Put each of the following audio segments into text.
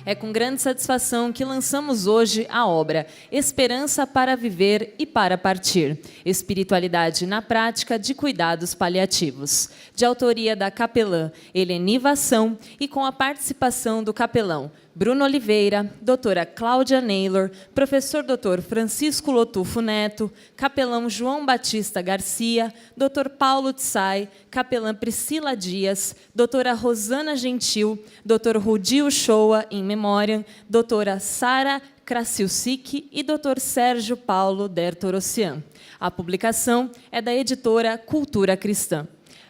É com grande satisfação que lançamos hoje a obra Esperança para Viver e para Partir, Espiritualidade na Prática de Cuidados Paliativos, de autoria da capelã Eleni Vação e com a participação do capelão Bruno Oliveira, doutora Cláudia Naylor, professor Dr. Francisco Lotufo Neto, capelão João Batista Garcia, Dr. Paulo Tsai, capelã Priscila Dias, doutora Rosana Gentil, Dr. Rudil Shoa, em memória, doutora Sara Krasiusic e Dr. Sérgio Paulo Dertorossian. A publicação é da editora Cultura Cristã.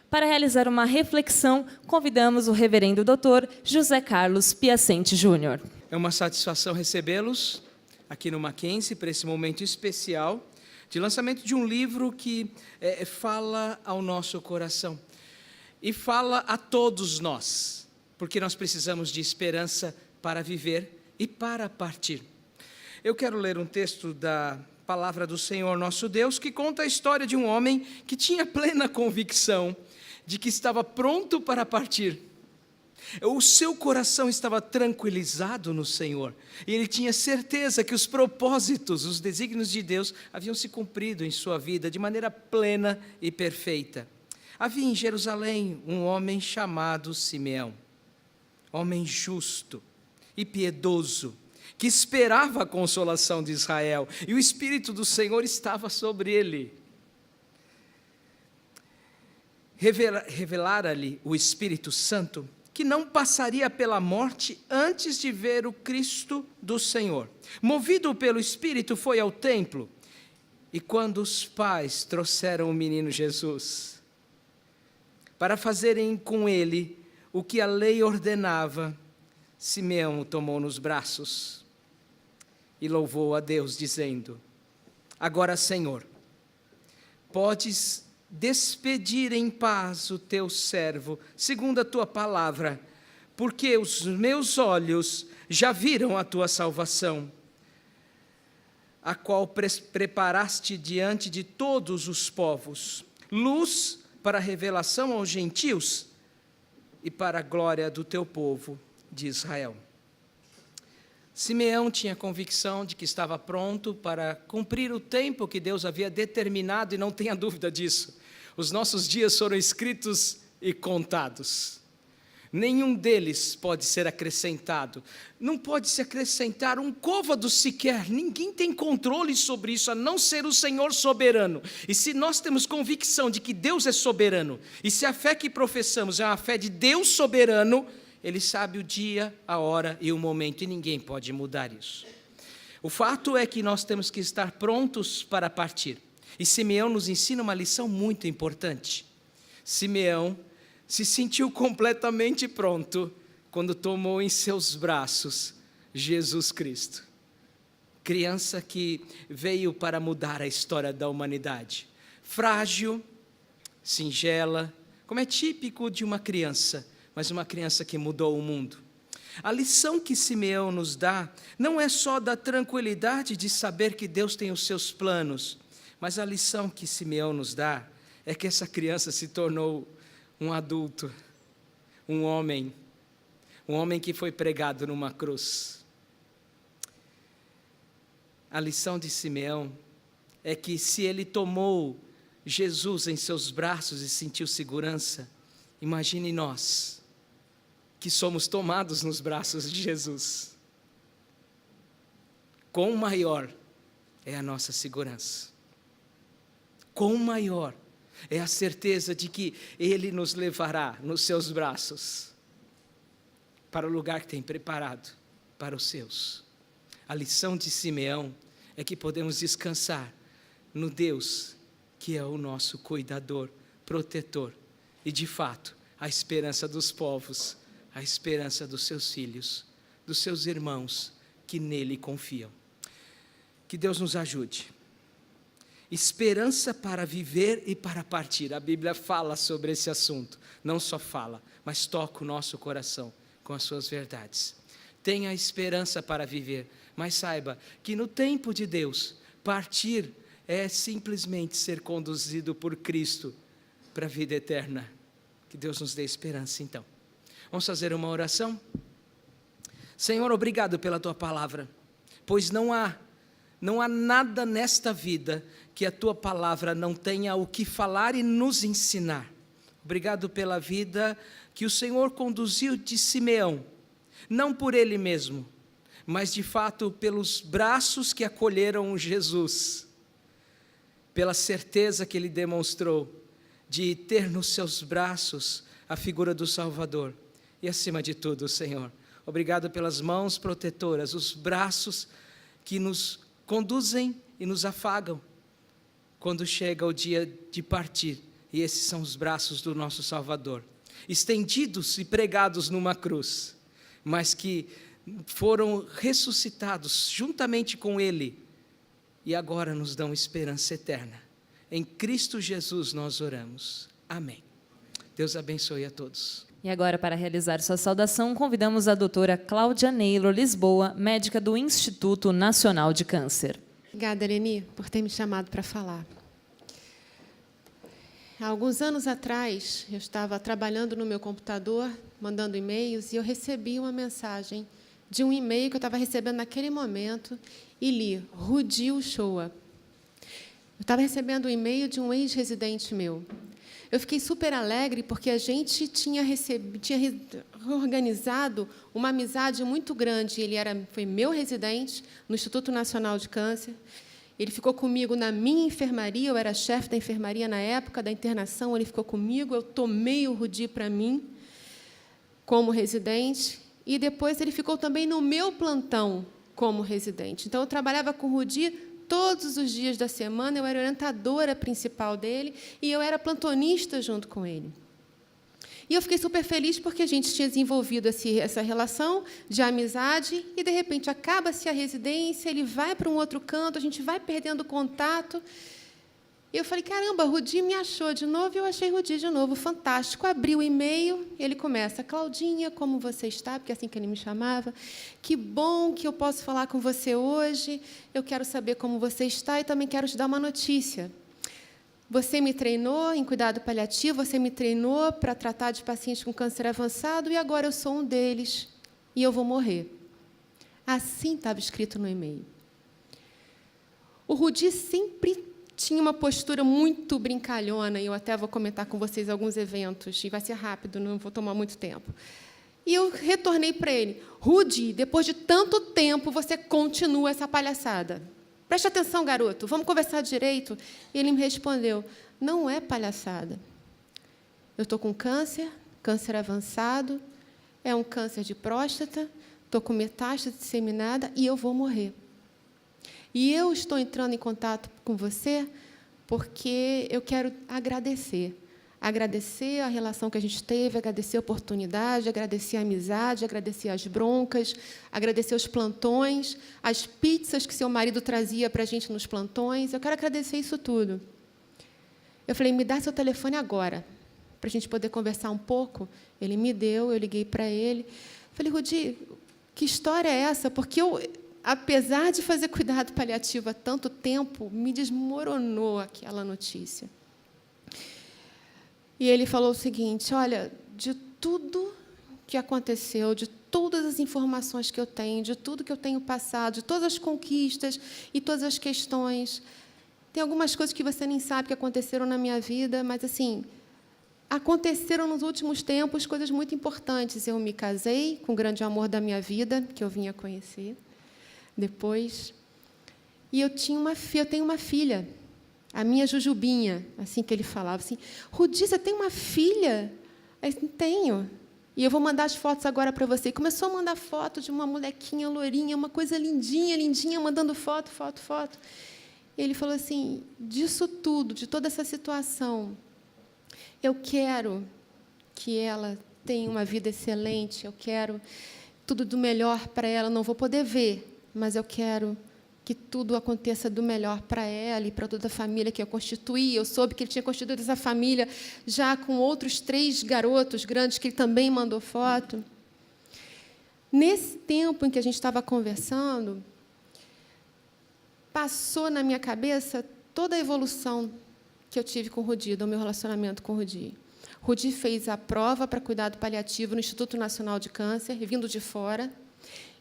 Para realizar uma reflexão, convidamos o reverendo doutor José Carlos Piacente Júnior. É uma satisfação recebê-los aqui no Mackenzie para esse momento especial de lançamento de um livro que fala ao nosso coração e fala a todos nós, porque nós precisamos de esperança para viver e para partir. Eu quero ler um texto da palavra do Senhor nosso Deus que conta a história de um homem que tinha plena convicção de que estava pronto para partir. O seu coração estava tranquilizado no Senhor, e ele tinha certeza que os propósitos, os desígnios de Deus haviam se cumprido em sua vida de maneira plena e perfeita. Havia em Jerusalém um homem chamado Simeão, homem justo e piedoso, que esperava a consolação de Israel, e o Espírito do Senhor estava sobre ele. Revelara-lhe o Espírito Santo que não passaria pela morte antes de ver o Cristo do Senhor. Movido pelo Espírito, foi ao templo, e quando os pais trouxeram o menino Jesus, para fazerem com ele o que a lei ordenava, Simeão o tomou nos braços e louvou a Deus, dizendo: agora, Senhor, podes despedir em paz o teu servo, segundo a tua palavra, porque os meus olhos já viram a tua salvação, a qual preparaste diante de todos os povos, luz para a revelação aos gentios e para a glória do teu povo de Israel. Simeão tinha convicção de que estava pronto para cumprir o tempo que Deus havia determinado, e não tenha dúvida disso. Os nossos dias foram escritos e contados. Nenhum deles pode ser acrescentado. Não pode se acrescentar um côvado sequer. Ninguém tem controle sobre isso, a não ser o Senhor soberano. E se nós temos convicção de que Deus é soberano, e se a fé que professamos é uma fé de Deus soberano, Ele sabe o dia, a hora e o momento, e ninguém pode mudar isso. O fato é que nós temos que estar prontos para partir. E Simeão nos ensina uma lição muito importante. Simeão se sentiu completamente pronto quando tomou em seus braços Jesus Cristo. Criança que veio para mudar a história da humanidade. Frágil, singela, como é típico de uma criança, mas uma criança que mudou o mundo. A lição que Simeão nos dá não é só da tranquilidade de saber que Deus tem os seus planos, mas a lição que Simeão nos dá é que essa criança se tornou um adulto, um homem que foi pregado numa cruz. A lição de Simeão é que se ele tomou Jesus em seus braços e sentiu segurança, imagine nós, que somos tomados nos braços de Jesus. Quão maior é a nossa segurança. Quão maior é a certeza de que Ele nos levará nos seus braços para o lugar que tem preparado para os seus. A lição de Simeão é que podemos descansar no Deus que é o nosso cuidador, protetor e, de fato, a esperança dos povos, a esperança dos seus filhos, dos seus irmãos que nele confiam. Que Deus nos ajude. Esperança para viver e para partir. A Bíblia fala sobre esse assunto. Não só fala, mas toca o nosso coração com as suas verdades. Tenha esperança para viver, mas saiba que no tempo de Deus, partir é simplesmente ser conduzido por Cristo para a vida eterna. Que Deus nos dê esperança, então. Vamos fazer uma oração? Senhor, obrigado pela Tua palavra, pois não há nada nesta vida que a Tua palavra não tenha o que falar e nos ensinar. Obrigado pela vida que o Senhor conduziu de Simeão, não por ele mesmo, mas de fato pelos braços que acolheram Jesus, pela certeza que ele demonstrou de ter nos seus braços a figura do Salvador. E acima de tudo, Senhor, obrigado pelas mãos protetoras, os braços que nos conduzem e nos afagam quando chega o dia de partir. E esses são os braços do nosso Salvador, estendidos e pregados numa cruz, mas que foram ressuscitados juntamente com Ele e agora nos dão esperança eterna. Em Cristo Jesus nós oramos. Amém. Deus abençoe a todos. E agora, para realizar sua saudação, convidamos a doutora Cláudia Neilo Lisboa, médica do Instituto Nacional de Câncer. Obrigada, Eleni, por ter me chamado para falar. Há alguns anos atrás, eu estava trabalhando no meu computador, mandando e-mails, e eu recebi uma mensagem de um e-mail que eu estava recebendo naquele momento, e li, Rudi Uchoa. Eu estava recebendo um e-mail de um ex-residente meu. Eu fiquei super alegre, porque a gente tinha organizado uma amizade muito grande. Ele foi meu residente no Instituto Nacional de Câncer. Ele ficou comigo na minha enfermaria, eu era chefe da enfermaria na época da internação, ele ficou comigo, eu tomei o Rudi para mim, como residente, e depois ele ficou também no meu plantão como residente. Então, eu trabalhava com o Rudi todos os dias da semana, eu era orientadora principal dele, e eu era plantonista junto com ele. E eu fiquei super feliz porque a gente tinha desenvolvido essa relação de amizade e, de repente, acaba-se a residência, ele vai para um outro canto, a gente vai perdendo contato. E eu falei, caramba, Rudi me achou de novo, e eu achei Rudi de novo, fantástico. Abri o e-mail, ele começa, Claudinha, como você está? Porque é assim que ele me chamava. Que bom que eu posso falar com você hoje, eu quero saber como você está e também quero te dar uma notícia. Você me treinou em cuidado paliativo, você me treinou para tratar de pacientes com câncer avançado e agora eu sou um deles e eu vou morrer. Assim estava escrito no e-mail. O Rudi sempre tinha uma postura muito brincalhona, e eu até vou comentar com vocês alguns eventos, e vai ser rápido, não vou tomar muito tempo. E eu retornei para ele, Rudi, depois de tanto tempo, você continua essa palhaçada. Preste atenção, garoto, vamos conversar direito. E ele me respondeu, não é palhaçada. Eu estou com câncer avançado, é um câncer de próstata, estou com metástase disseminada e eu vou morrer. E eu estou entrando em contato com você porque eu quero agradecer. Agradecer a relação que a gente teve, agradecer a oportunidade, agradecer a amizade, agradecer as broncas, agradecer os plantões, as pizzas que seu marido trazia para a gente nos plantões. Eu quero agradecer isso tudo. Eu falei, me dá seu telefone agora, para a gente poder conversar um pouco. Ele me deu, eu liguei para ele. Falei, Rudi, que história é essa? Porque eu, apesar de fazer cuidado paliativo há tanto tempo, me desmoronou aquela notícia. E ele falou o seguinte, olha, de tudo que aconteceu, de todas as informações que eu tenho, de tudo que eu tenho passado, de todas as conquistas e todas as questões, tem algumas coisas que você nem sabe que aconteceram na minha vida, mas, assim, aconteceram nos últimos tempos coisas muito importantes. Eu me casei com o grande amor da minha vida, que eu vinha conhecer depois, e eu tenho uma filha, a minha Jujubinha, assim que ele falava, assim, Rudi, você tem uma filha? Eu disse, tenho. E eu vou mandar as fotos agora para você. E começou a mandar foto de uma molequinha lourinha, uma coisa lindinha, lindinha, mandando foto. E ele falou assim, disso tudo, de toda essa situação, eu quero que ela tenha uma vida excelente, eu quero tudo do melhor para ela, não vou poder ver, mas eu quero que tudo aconteça do melhor para ela e para toda a família que eu constituí. Eu soube que ele tinha constituído essa família já com outros 3 garotos grandes que ele também mandou foto. Nesse tempo em que a gente estava conversando, passou na minha cabeça toda a evolução que eu tive com o Rudi, do meu relacionamento com o Rudi. Rudi fez a prova para cuidado paliativo no Instituto Nacional de Câncer, vindo de fora.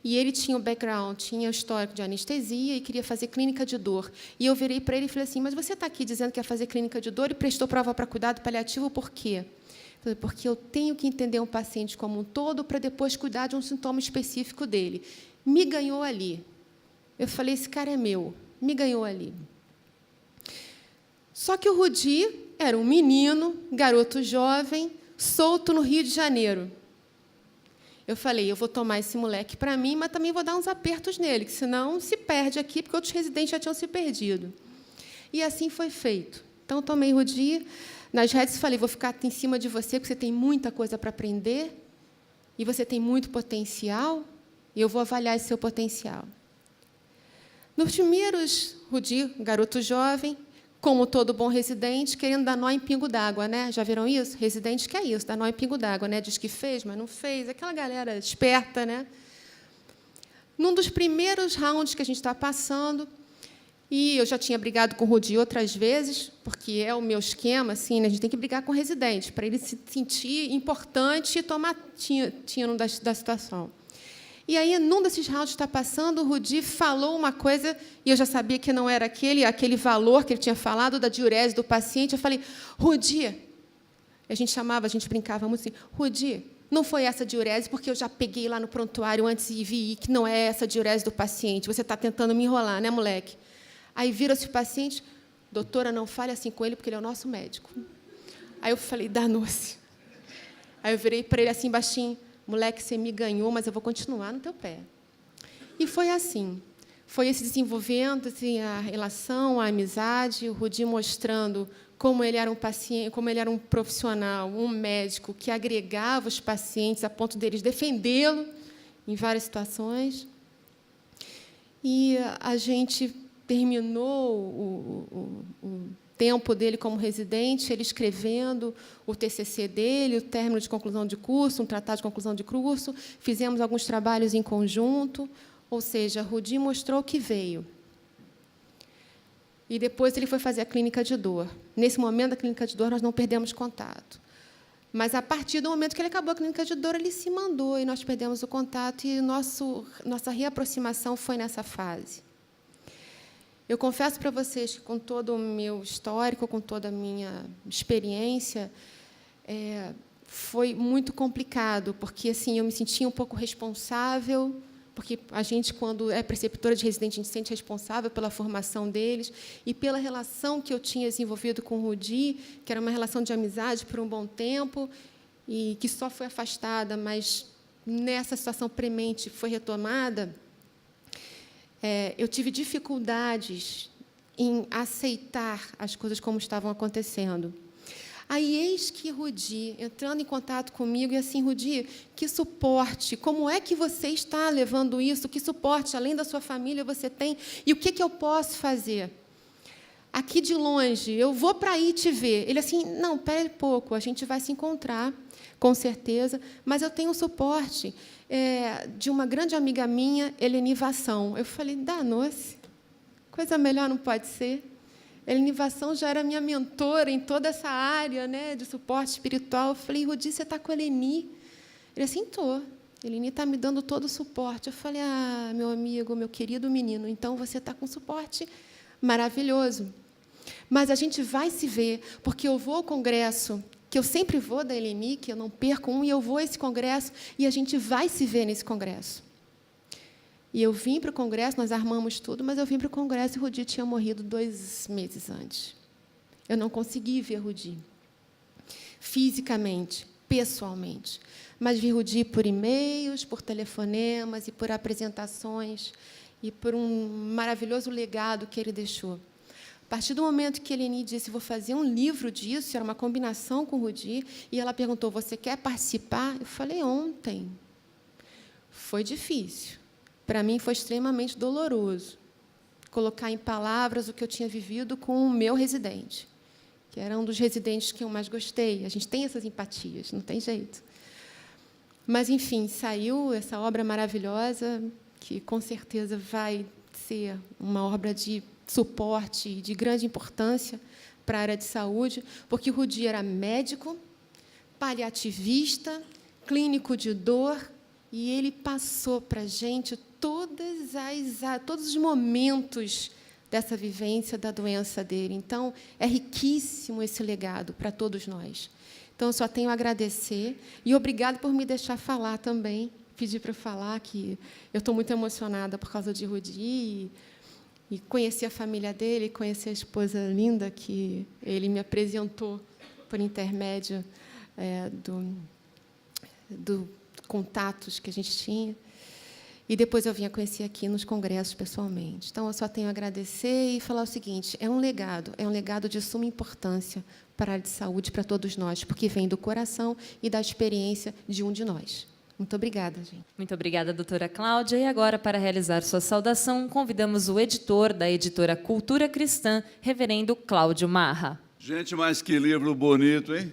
E ele tinha o background, tinha o histórico de anestesia e queria fazer clínica de dor. E eu virei para ele e falei assim, mas você está aqui dizendo que quer fazer clínica de dor e prestou prova para cuidado paliativo, por quê? Eu falei, porque eu tenho que entender um paciente como um todo para depois cuidar de um sintoma específico dele. Me ganhou ali. Eu falei, esse cara é meu. Me ganhou ali. Só que o Rudi era um menino, garoto jovem, solto no Rio de Janeiro. Eu falei, eu vou tomar esse moleque para mim, mas também vou dar uns apertos nele, que senão se perde aqui, porque outros residentes já tinham se perdido. E assim foi feito. Então, tomei Rudi nas redes e falei, vou ficar em cima de você, porque você tem muita coisa para aprender, e você tem muito potencial, e eu vou avaliar esse seu potencial. Nos primeiros, Rudi, garoto jovem, como todo bom residente, querendo dar nó em pingo d'água, né? Já viram isso? Residente quer isso, dar nó em pingo d'água, né? Diz que fez, mas não fez. Aquela galera esperta, né? Num dos primeiros rounds que a gente está passando, e eu já tinha brigado com o Rudi outras vezes, porque é o meu esquema, assim, né? A gente tem que brigar com o residente, para ele se sentir importante e tomar tino da situação. E aí, num desses rounds que está passando, o Rudi falou uma coisa, e eu já sabia que não era aquele valor que ele tinha falado da diurese do paciente. Eu falei, Rudi, a gente brincava muito assim, Rudi, não foi essa diurese, porque eu já peguei lá no prontuário antes e vi que não é essa diurese do paciente. Você está tentando me enrolar, né, moleque? Aí vira-se o paciente, doutora, não fale assim com ele, porque ele é o nosso médico. Aí eu falei, danou-se. Aí eu virei para ele assim, baixinho, moleque, você me ganhou, mas eu vou continuar no teu pé. E foi assim. Foi esse desenvolvendo assim, a relação, a amizade, o Rudi mostrando como ele era um paciente, como ele era um profissional, um médico que agregava os pacientes a ponto deles defendê-lo em várias situações. E a gente terminou o tempo dele como residente, ele escrevendo o TCC dele, o término de conclusão de curso, um tratado de conclusão de curso, fizemos alguns trabalhos em conjunto, ou seja, Rudi mostrou que veio. E depois ele foi fazer a clínica de dor. Nesse momento da clínica de dor, nós não perdemos contato. Mas, a partir do momento que ele acabou a clínica de dor, ele se mandou, e nós perdemos o contato, e nossa reaproximação foi nessa fase. Eu confesso para vocês que, com todo o meu histórico, com toda a minha experiência, foi muito complicado, porque assim, eu me sentia um pouco responsável, porque a gente, quando é preceptora de residente, a gente se sente responsável pela formação deles e pela relação que eu tinha desenvolvido com o Rudi, que era uma relação de amizade por um bom tempo, e que só foi afastada, mas, nessa situação premente, foi retomada. Eu tive dificuldades em aceitar as coisas como estavam acontecendo. Aí, eis que Rudi, entrando em contato comigo, e assim, Rudi, que suporte, como é que você está levando isso? Que suporte, além da sua família, você tem? E o que eu posso fazer? Aqui de longe, eu vou para aí te ver. Ele assim, não, espere pouco, a gente vai se encontrar, com certeza, mas eu tenho o suporte de uma grande amiga minha, Eleni Vação. Eu falei, danou-se, coisa melhor não pode ser. Eleni Vação já era minha mentora em toda essa área, né, de suporte espiritual. Eu falei, Rudi, você está com a Eleni? Ele assim, estou. Eleni está me dando todo o suporte. Eu falei, meu amigo, meu querido menino, então você está com suporte maravilhoso. Mas a gente vai se ver, porque eu vou ao congresso, que eu sempre vou da Eleni, que eu não perco um, e eu vou a esse congresso, e a gente vai se ver nesse congresso. E eu vim para o congresso, nós armamos tudo, mas eu vim para o congresso e o Rudi tinha morrido 2 meses antes. Eu não consegui ver Rudi, fisicamente, pessoalmente, mas vi Rudi por e-mails, por telefonemas e por apresentações, e por um maravilhoso legado que ele deixou. A partir do momento que a Eleni disse, vou fazer um livro disso, era uma combinação com o Rudi, e ela perguntou, você quer participar? Eu falei, ontem. Foi difícil. Para mim, foi extremamente doloroso colocar em palavras o que eu tinha vivido com o meu residente, que era um dos residentes que eu mais gostei. A gente tem essas empatias, não tem jeito. Mas, enfim, saiu essa obra maravilhosa, que, com certeza, vai ser uma obra de suporte e de grande importância para a área de saúde, porque o Rudi era médico, paliativista, clínico de dor E ele passou para a gente todos os momentos dessa vivência da doença dele. Então, é riquíssimo esse legado para todos nós. Então, eu só tenho a agradecer e obrigado por me deixar falar também. Pedir para eu falar que eu estou muito emocionada por causa de Rudi e conhecer a família dele, conhecer a esposa linda que ele me apresentou por intermédio do contatos que a gente tinha. E depois eu vim a conhecer aqui nos congressos pessoalmente. Então, eu só tenho a agradecer e falar o seguinte: é um legado de suma importância para a área de saúde, para todos nós, porque vem do coração e da experiência de um de nós. Muito obrigada, gente. Muito obrigada, doutora Cláudia. E agora, para realizar sua saudação, convidamos o editor da editora Cultura Cristã, reverendo Cláudio Marra. Gente, mas que livro bonito, hein?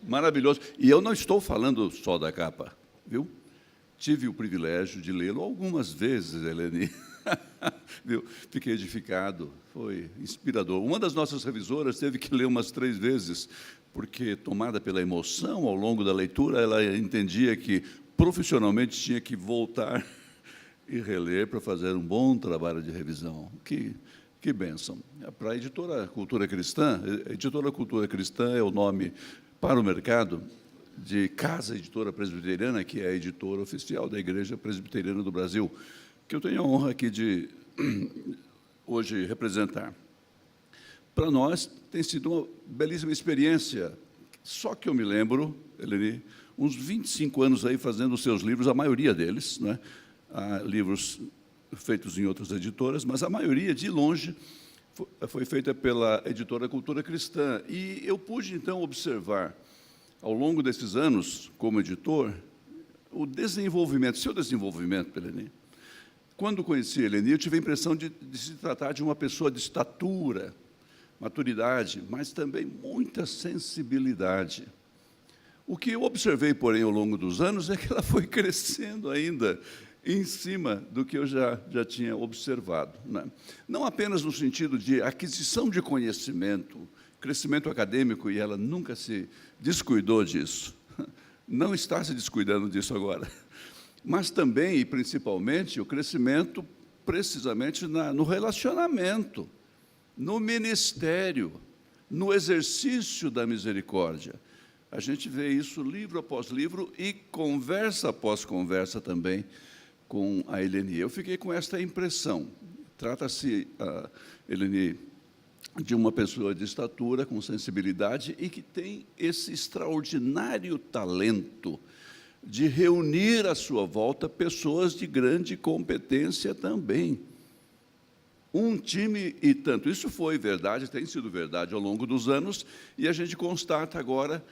Maravilhoso. E eu não estou falando só da capa, viu? Tive o privilégio de lê-lo algumas vezes, Eleni. Viu? Fiquei edificado, foi inspirador. Uma das nossas revisoras teve que ler umas 3 vezes, porque, tomada pela emoção ao longo da leitura, ela entendia que, profissionalmente, tinha que voltar e reler para fazer um bom trabalho de revisão. Que bênção. Para a editora Cultura Cristã é o nome para o mercado de Casa Editora Presbiteriana, que é a editora oficial da Igreja Presbiteriana do Brasil, que eu tenho a honra aqui de hoje representar. Para nós, tem sido uma belíssima experiência. Só que eu me lembro, Eleni, uns 25 anos aí fazendo os seus livros, a maioria deles, né? Há livros feitos em outras editoras, mas a maioria, de longe, foi feita pela editora Cultura Cristã. E eu pude, então, observar, ao longo desses anos, como editor, o desenvolvimento, seu desenvolvimento, Eleni. Quando conheci a Eleni, eu tive a impressão de se tratar de uma pessoa de estatura, maturidade, mas também muita sensibilidade. O que eu observei, porém, ao longo dos anos, é que ela foi crescendo ainda em cima do que eu já tinha observado, né? Não apenas no sentido de aquisição de conhecimento, crescimento acadêmico, e ela nunca se descuidou disso, não está se descuidando disso agora, mas também, e principalmente, o crescimento, precisamente, no relacionamento, no ministério, no exercício da misericórdia. A gente vê isso livro após livro e conversa após conversa também com a Eleni. Eu fiquei com esta impressão. Trata-se, Eleni, de uma pessoa de estatura, com sensibilidade e que tem esse extraordinário talento de reunir à sua volta pessoas de grande competência também. Um time e tanto. Isso foi verdade, tem sido verdade ao longo dos anos, e a gente constata agora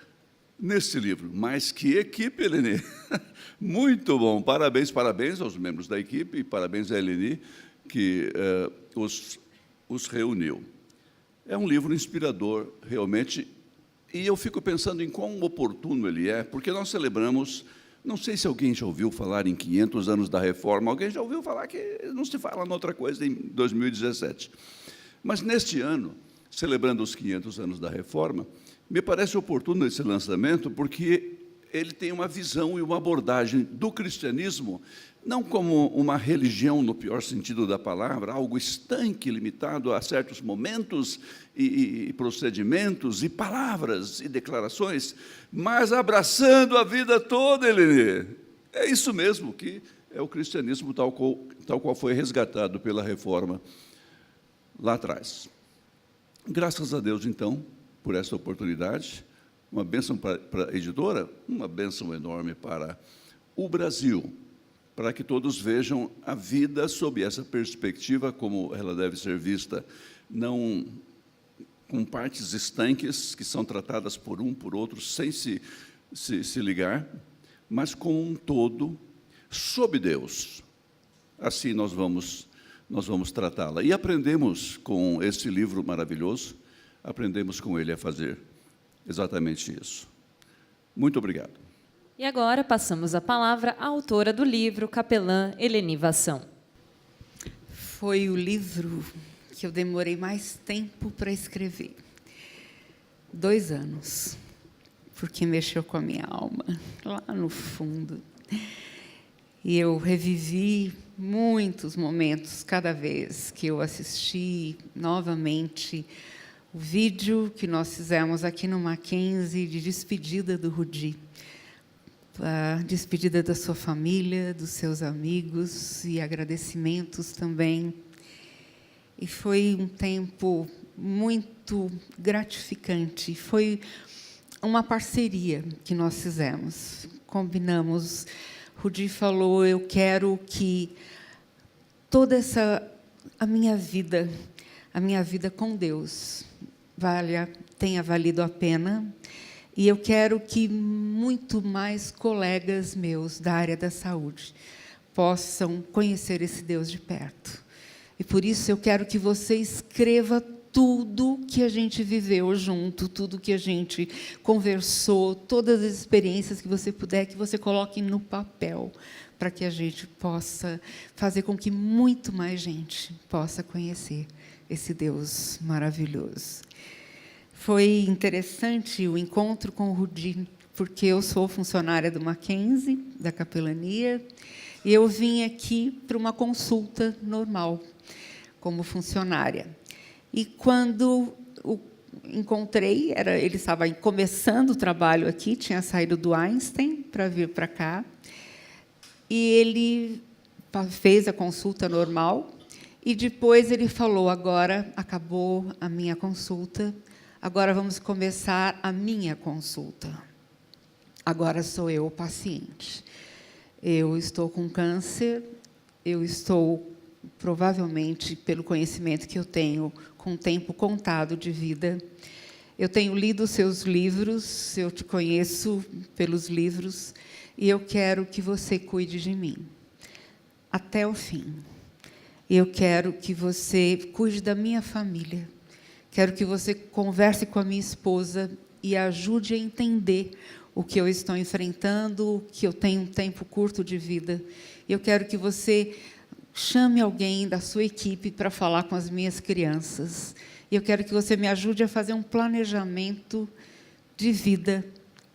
nesse livro. Mas que equipe, Eleni! Muito bom. Parabéns aos membros da equipe e parabéns a Eleni, que os reuniu. É um livro inspirador, realmente, e eu fico pensando em quão oportuno ele é, porque nós celebramos, não sei se alguém já ouviu falar em 500 anos da Reforma, alguém já ouviu falar que não se fala noutra coisa em 2017. Mas, neste ano, celebrando os 500 anos da Reforma, me parece oportuno esse lançamento, porque ele tem uma visão e uma abordagem do cristianismo, não como uma religião, no pior sentido da palavra, algo estanque, limitado a certos momentos e procedimentos e palavras e declarações, mas abraçando a vida toda, Eleni. É isso mesmo que é o cristianismo tal qual foi resgatado pela Reforma lá atrás. Graças a Deus, então, por essa oportunidade, uma bênção para a editora, uma bênção enorme para o Brasil, para que todos vejam a vida sob essa perspectiva, como ela deve ser vista, não com partes estanques, que são tratadas por um, por outro, sem se ligar, mas com um todo, sob Deus. Assim nós vamos tratá-la. E aprendemos com esse livro maravilhoso, aprendemos com ele a fazer exatamente isso. Muito obrigado. E agora passamos a palavra à autora do livro, capelã Eleni Vassão. Foi o livro que eu demorei mais tempo para escrever. 2 anos, porque mexeu com a minha alma, lá no fundo. E eu revivi muitos momentos cada vez que eu assisti novamente o vídeo que nós fizemos aqui no Mackenzie de despedida do Rudi, a despedida da sua família, dos seus amigos e agradecimentos também. E foi um tempo muito gratificante. Foi uma parceria que nós fizemos. Combinamos. Rudi falou: eu quero que toda a minha vida com Deus tenha valido a pena, e eu quero que muito mais colegas meus da área da saúde possam conhecer esse Deus de perto. E por isso eu quero que você escreva tudo que a gente viveu junto, tudo que a gente conversou, todas as experiências que você puder, que você coloque no papel, para que a gente possa fazer com que muito mais gente possa conhecer esse Deus maravilhoso. Foi interessante o encontro com o Rudi, porque eu sou funcionária do Mackenzie, da capelania, e eu vim aqui para uma consulta normal, como funcionária. E quando o encontrei, ele estava começando o trabalho aqui, tinha saído do Einstein para vir para cá, e ele fez a consulta normal, e depois ele falou: agora acabou a minha consulta, agora vamos começar a minha consulta. Agora sou eu o paciente. Eu estou com câncer, eu estou, provavelmente, pelo conhecimento que eu tenho, com tempo contado de vida. Eu tenho lido os seus livros, eu te conheço pelos livros, e eu quero que você cuide de mim até o fim. Eu quero que você cuide da minha família. Quero que você converse com a minha esposa e ajude a entender o que eu estou enfrentando, que eu tenho um tempo curto de vida. Eu quero que você chame alguém da sua equipe para falar com as minhas crianças. Eu quero que você me ajude a fazer um planejamento de vida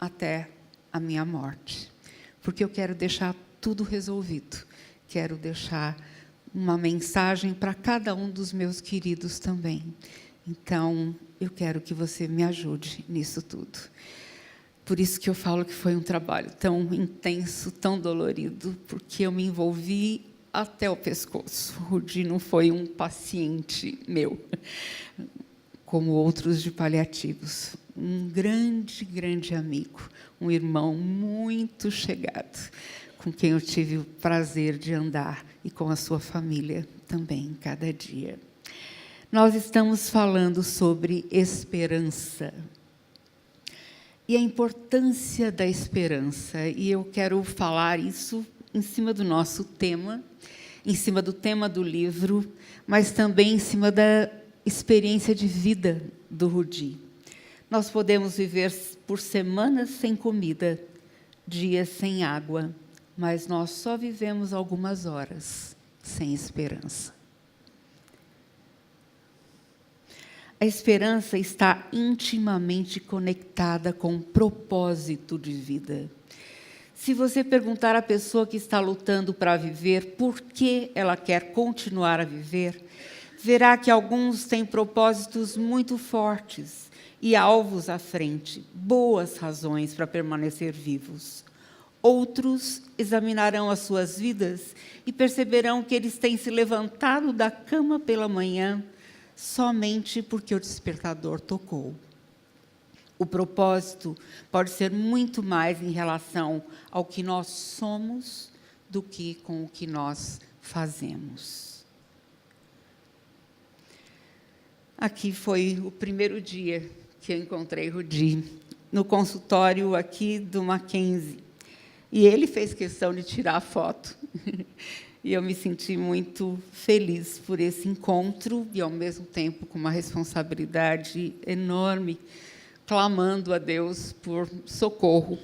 até a minha morte. Porque eu quero deixar tudo resolvido. Quero deixar uma mensagem para cada um dos meus queridos também. Então, eu quero que você me ajude nisso tudo. Por isso que eu falo que foi um trabalho tão intenso, tão dolorido, porque eu me envolvi até o pescoço. O Rudi não foi um paciente meu, como outros de paliativos. Um grande, grande amigo, um irmão muito chegado, com quem eu tive o prazer de andar, e com a sua família também, cada dia. Nós estamos falando sobre esperança. E a importância da esperança. E eu quero falar isso em cima do nosso tema, em cima do tema do livro, mas também em cima da experiência de vida do Rudi. Nós podemos viver por semanas sem comida, dias sem água, mas nós só vivemos algumas horas sem esperança. A esperança está intimamente conectada com o propósito de vida. Se você perguntar à pessoa que está lutando para viver por que ela quer continuar a viver, verá que alguns têm propósitos muito fortes e alvos à frente, boas razões para permanecer vivos. Outros examinarão as suas vidas e perceberão que eles têm se levantado da cama pela manhã somente porque o despertador tocou. O propósito pode ser muito mais em relação ao que nós somos do que com o que nós fazemos. Aqui foi o primeiro dia que eu encontrei Rudi, no consultório aqui do Mackenzie. E ele fez questão de tirar a foto. E eu me senti muito feliz por esse encontro e, ao mesmo tempo, com uma responsabilidade enorme, clamando a Deus por socorro,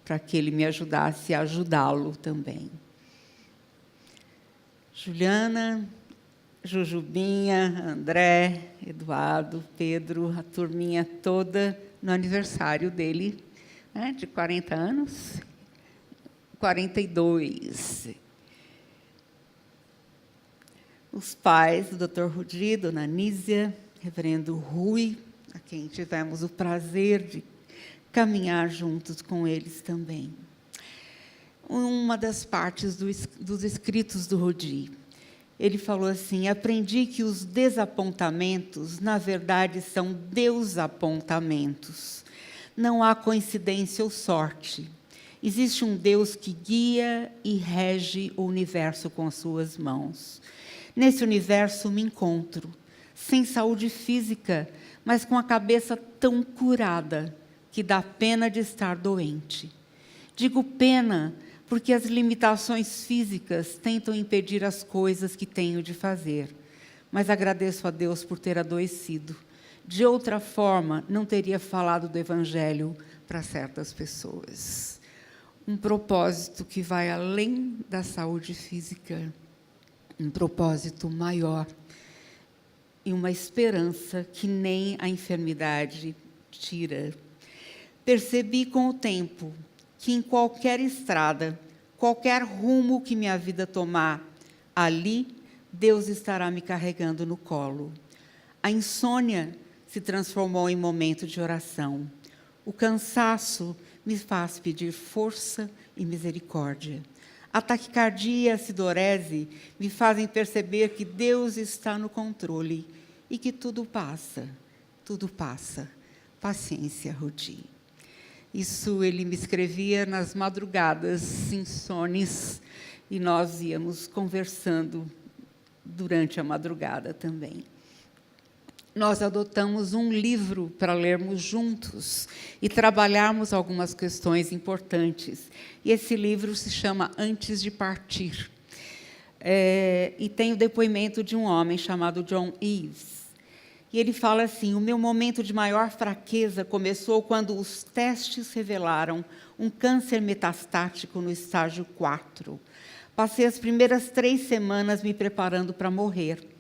para que Ele me ajudasse a ajudá-lo também. Juliana, Jujubinha, André, Eduardo, Pedro, a turminha toda, no aniversário dele, né, de 40 anos. 42. Os pais do Dr. Rudi, Dona Nísia, Reverendo Rui, a quem tivemos o prazer de caminhar juntos com eles também. Uma das partes dos escritos do Rudi, ele falou assim: aprendi que os desapontamentos, na verdade, são desapontamentos. Não há coincidência ou sorte. Existe um Deus que guia e rege o universo com as suas mãos. Nesse universo me encontro, sem saúde física, mas com a cabeça tão curada que dá pena de estar doente. Digo pena porque as limitações físicas tentam impedir as coisas que tenho de fazer, mas agradeço a Deus por ter adoecido. De outra forma, não teria falado do Evangelho para certas pessoas. Um propósito que vai além da saúde física, um propósito maior e uma esperança que nem a enfermidade tira. Percebi com o tempo que em qualquer estrada, qualquer rumo que minha vida tomar, ali Deus estará me carregando no colo. A insônia se transformou em momento de oração. O cansaço me faz pedir força e misericórdia. A taquicardia e a acidorese me fazem perceber que Deus está no controle e que tudo passa, tudo passa. Paciência, Rudi. Isso ele me escrevia nas madrugadas insones e nós íamos conversando durante a madrugada também. Nós adotamos um livro para lermos juntos e trabalharmos algumas questões importantes. E esse livro se chama Antes de Partir. E tem o depoimento de um homem chamado John Eves. E ele fala assim: o meu momento de maior fraqueza começou quando os testes revelaram um câncer metastático no estágio 4. Passei as primeiras 3 semanas me preparando para morrer.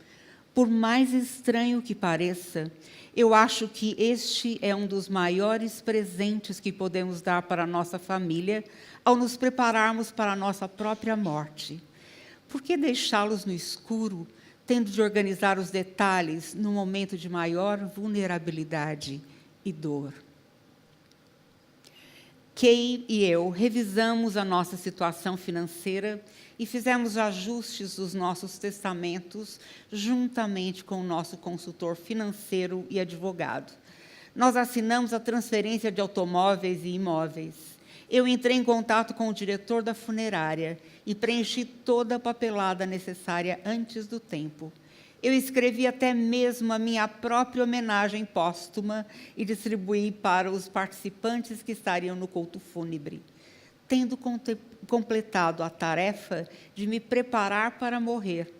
Por mais estranho que pareça, eu acho que este é um dos maiores presentes que podemos dar para a nossa família ao nos prepararmos para a nossa própria morte. Por que deixá-los no escuro, tendo de organizar os detalhes no momento de maior vulnerabilidade e dor? Kay e eu revisamos a nossa situação financeira e fizemos ajustes dos nossos testamentos juntamente com o nosso consultor financeiro e advogado. Nós assinamos a transferência de automóveis e imóveis. Eu entrei em contato com o diretor da funerária e preenchi toda a papelada necessária antes do tempo. Eu escrevi até mesmo a minha própria homenagem póstuma e distribuí para os participantes que estariam no culto fúnebre. Tendo completado a tarefa de me preparar para morrer,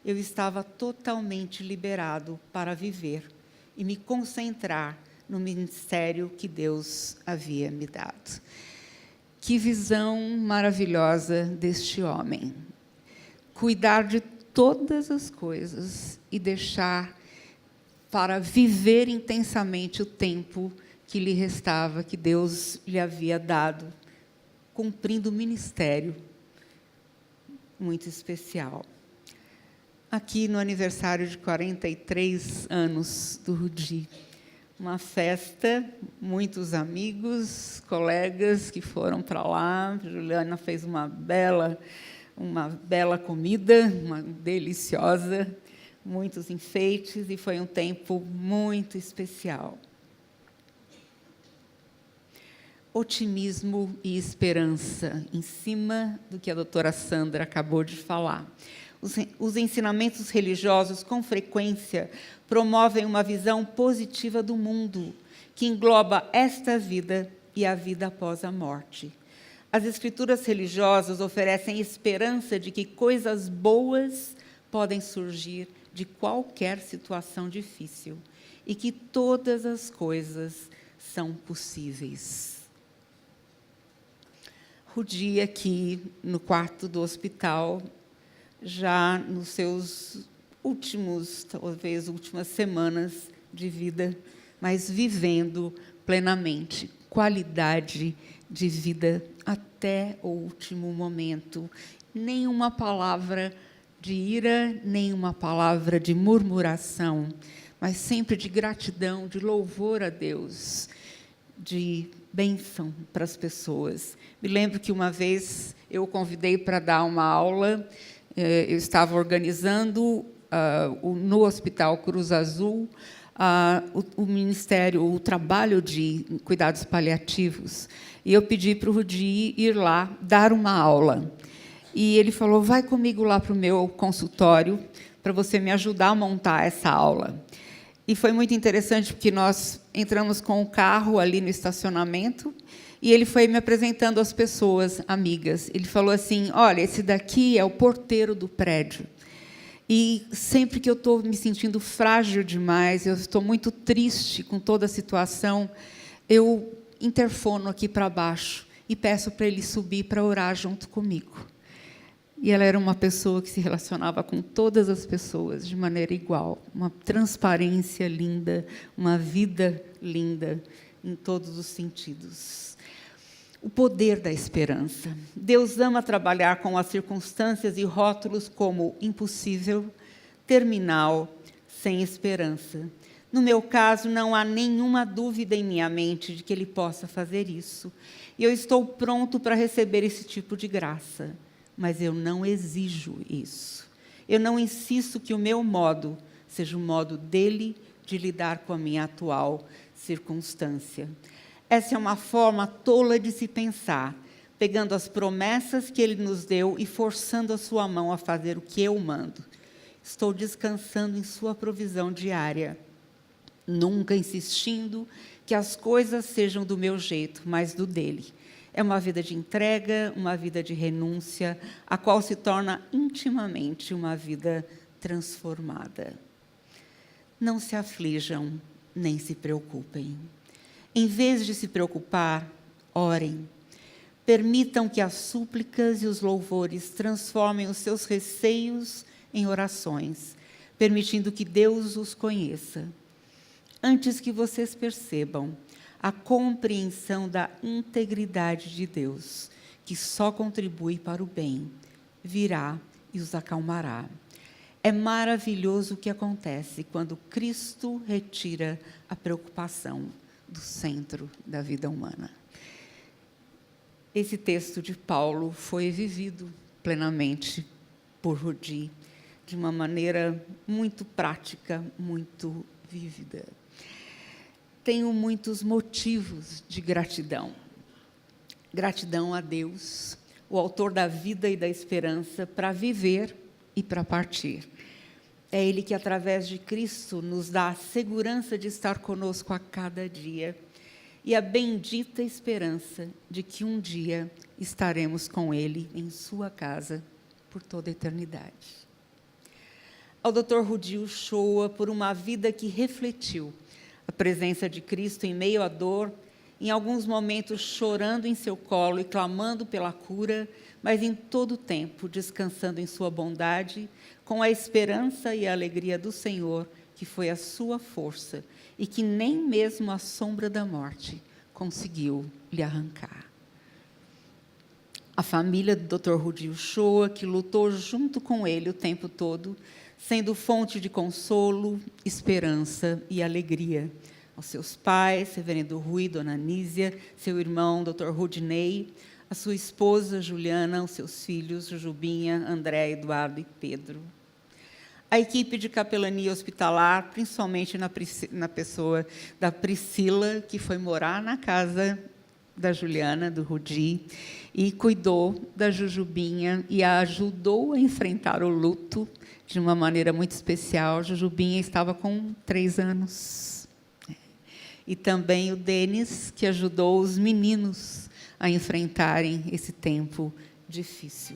eu estava totalmente liberado para viver e me concentrar no ministério que Deus havia me dado. Que visão maravilhosa deste homem. Cuidar de todas as coisas e deixar para viver intensamente o tempo que lhe restava, que Deus lhe havia dado, cumprindo o ministério muito especial. Aqui no aniversário de 43 anos do Rudi, uma festa, muitos amigos, colegas que foram para lá. Juliana fez uma bela comida, uma deliciosa, muitos enfeites, e foi um tempo muito especial. Otimismo e esperança, em cima do que a doutora Sandra acabou de falar. Os ensinamentos religiosos, com frequência, promovem uma visão positiva do mundo, que engloba esta vida e a vida após a morte. As escrituras religiosas oferecem esperança de que coisas boas podem surgir de qualquer situação difícil e que todas as coisas são possíveis. Rudi, aqui no quarto do hospital, já nos seus talvez últimas semanas de vida, mas vivendo plenamente, qualidade de vida a até o último momento. Nenhuma palavra de ira, nenhuma palavra de murmuração, mas sempre de gratidão, de louvor a Deus, de bênção para as pessoas. Me lembro que uma vez eu o convidei para dar uma aula, eu estava organizando no Hospital Cruz Azul o ministério, o trabalho de cuidados paliativos, e eu pedi para o Rudi ir lá dar uma aula. E ele falou, vai comigo lá para o meu consultório, para você me ajudar a montar essa aula. E foi muito interessante, porque nós entramos com o carro ali no estacionamento, e ele foi me apresentando as pessoas, amigas. Ele falou assim, olha, esse daqui é o porteiro do prédio. E sempre que eu estou me sentindo frágil demais, eu estou muito triste com toda a situação, eu interfono aqui para baixo e peço para ele subir para orar junto comigo. E ela era uma pessoa que se relacionava com todas as pessoas de maneira igual, uma transparência linda, uma vida linda em todos os sentidos. O poder da esperança. Deus ama trabalhar com as circunstâncias e rótulos como impossível, terminal, sem esperança. No meu caso, não há nenhuma dúvida em minha mente de que Ele possa fazer isso. E eu estou pronto para receber esse tipo de graça. Mas eu não exijo isso. Eu não insisto que o meu modo seja o modo dele de lidar com a minha atual circunstância. Essa é uma forma tola de se pensar, pegando as promessas que ele nos deu e forçando a sua mão a fazer o que eu mando. Estou descansando em sua provisão diária, nunca insistindo que as coisas sejam do meu jeito, mas do dele. É uma vida de entrega, uma vida de renúncia, a qual se torna intimamente uma vida transformada. Não se aflijam, nem se preocupem. Em vez de se preocupar, orem. Permitam que as súplicas e os louvores transformem os seus receios em orações, permitindo que Deus os conheça. Antes que vocês percebam a compreensão da integridade de Deus, que só contribui para o bem, virá e os acalmará. É maravilhoso o que acontece quando Cristo retira a preocupação do centro da vida humana. Esse texto de Paulo foi vivido plenamente por Rudi, de uma maneira muito prática, muito vívida. Tenho muitos motivos de gratidão. Gratidão a Deus, o autor da vida e da esperança, para viver e para partir. É Ele que, através de Cristo, nos dá a segurança de estar conosco a cada dia e a bendita esperança de que um dia estaremos com Ele em sua casa por toda a eternidade. Ao Dr. Rudi Uchoa, por uma vida que refletiu a presença de Cristo em meio à dor, em alguns momentos chorando em seu colo e clamando pela cura, mas em todo o tempo descansando em sua bondade, com a esperança e a alegria do Senhor, que foi a sua força e que nem mesmo a sombra da morte conseguiu lhe arrancar. A família do Dr. Rudi Uchoa, que lutou junto com ele o tempo todo, sendo fonte de consolo, esperança e alegria. Aos seus pais, reverendo Rui e dona Nísia, seu irmão, Dr. Rudinei, a sua esposa, Juliana, os seus filhos, Jujubinha, André, Eduardo e Pedro. A equipe de capelania hospitalar, principalmente na pessoa da Priscila, que foi morar na casa da Juliana, do Rudi, e cuidou da Jujubinha e a ajudou a enfrentar o luto de uma maneira muito especial. Jujubinha estava com 3 anos. E também o Denis, que ajudou os meninos a enfrentarem esse tempo difícil.